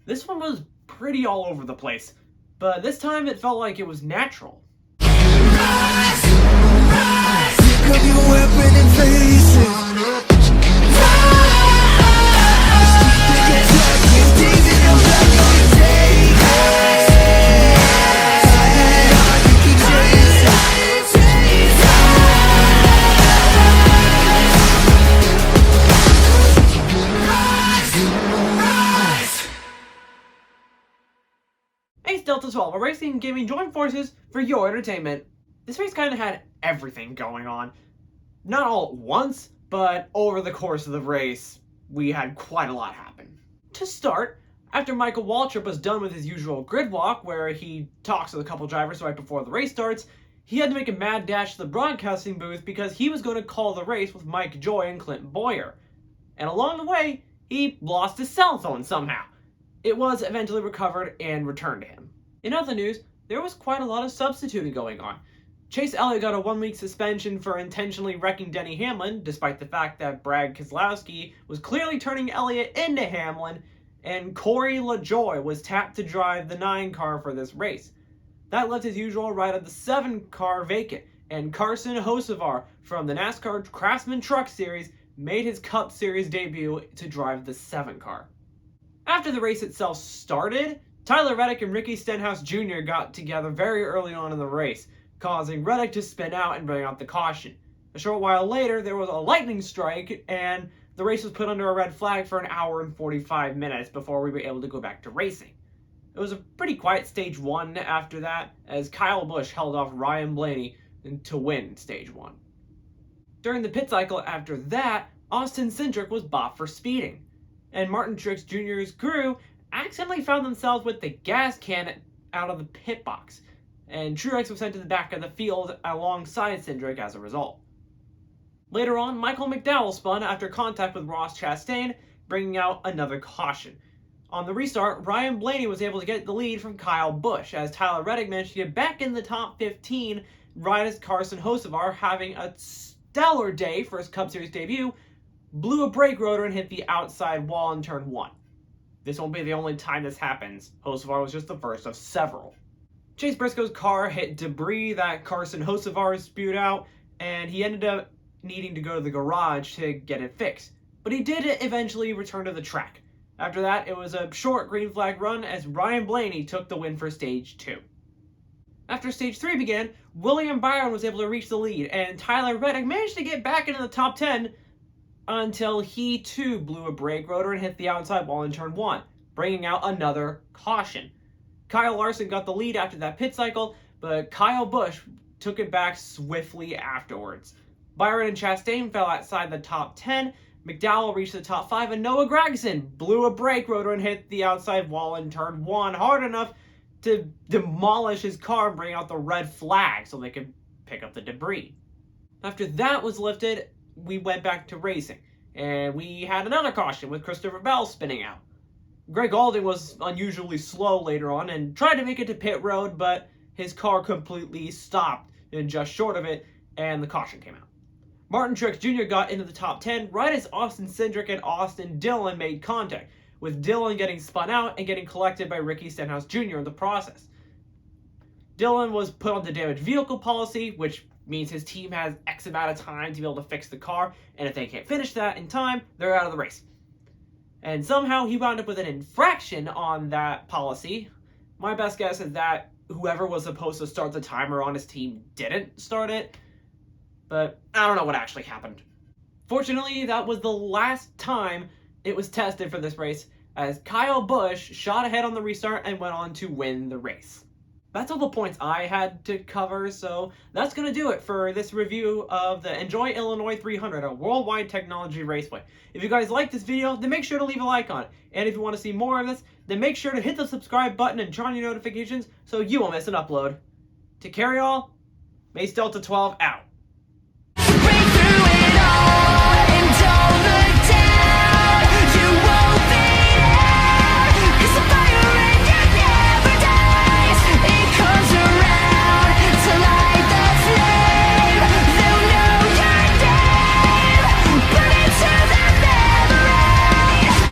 This one was pretty all over the place, but this time it felt like it was natural. Ace Delta 12, a racing and gaming joint forces for your entertainment. This race kind of had everything going on. Not all at once, but over the course of the race, we had quite a lot happen. To start, after Michael Waltrip was done with his usual grid walk, where he talks with a couple drivers right before the race starts, he had to make a mad dash to the broadcasting booth because he was going to call the race with Mike Joy and Clint Boyer. And along the way, he lost his cell phone somehow. It was eventually recovered and returned to him. In other news, there was quite a lot of substituting going on. Chase Elliott got a 1-week suspension for intentionally wrecking Denny Hamlin, despite the fact that Brad Keselowski was clearly turning Elliott into Hamlin, and Corey LaJoie was tapped to drive the 9 car for this race. That left his usual ride of the 7 car vacant, and Carson Hocevar from the NASCAR Craftsman Truck Series made his Cup Series debut to drive the 7 car. After the race itself started, Tyler Reddick and Ricky Stenhouse Jr. got together very early on in the race, causing Reddick to spin out and bring out the caution. A short while later, there was a lightning strike, and the race was put under a red flag for an hour and 45 minutes before we were able to go back to racing. It was a pretty quiet Stage 1 after that, as Kyle Busch held off Ryan Blaney to win Stage 1. During the pit cycle after that, Austin Cindric was bopped for speeding, and Martin Truex Jr.'s crew accidentally found themselves with the gas can out of the pit box, and Truex was sent to the back of the field alongside Cindric as a result. Later on, Michael McDowell spun after contact with Ross Chastain, bringing out another caution. On the restart, Ryan Blaney was able to get the lead from Kyle Busch, as Tyler Reddick managed to get back in the top 15, right as Carson Hocevar, having a stellar day for his Cup Series debut, blew a brake rotor and hit the outside wall in turn 1. This won't be the only time this happens. Hocevar was just the first of several. Chase Briscoe's car hit debris that Carson Hocevar spewed out, and he ended up needing to go to the garage to get it fixed. But he did eventually return to the track. After that, it was a short green flag run as Ryan Blaney took the win for Stage 2. After Stage 3 began, William Byron was able to reach the lead, and Tyler Reddick managed to get back into the top 10 until he too blew a brake rotor and hit the outside wall in turn 1, bringing out another caution. Kyle Larson got the lead after that pit cycle, but Kyle Busch took it back swiftly afterwards. Byron and Chastain fell outside the top 10, McDowell reached the top 5, and Noah Gragson blew a brake rotor and hit the outside wall in turn 1 hard enough to demolish his car and bring out the red flag so they could pick up the debris. After that was lifted, we went back to racing, and we had another caution with Christopher Bell spinning out. Greg Alding was unusually slow later on and tried to make it to pit road, but his car completely stopped and just short of it, and the caution came out. Martin Truex Jr. got into the top 10 right as Austin Cindric and Austin Dillon made contact, with Dillon getting spun out and getting collected by Ricky Stenhouse Jr. in the process. Dillon was put on the damaged vehicle policy, which means his team has X amount of time to be able to fix the car, and if they can't finish that in time, they're out of the race. And somehow he wound up with an infraction on that policy. My best guess is that whoever was supposed to start the timer on his team didn't start it, but I don't know what actually happened. Fortunately, that was the last time it was tested for this race, as Kyle Busch shot ahead on the restart and went on to win the race. That's all the points I had to cover, so that's going to do it for this review of the Enjoy Illinois 300, a worldwide technology raceway. If you guys like this video, then make sure to leave a like on it. And if you want to see more of this, then make sure to hit the subscribe button and turn on your notifications so you won't miss an upload. Take care, y'all. Ace Delta 12 out.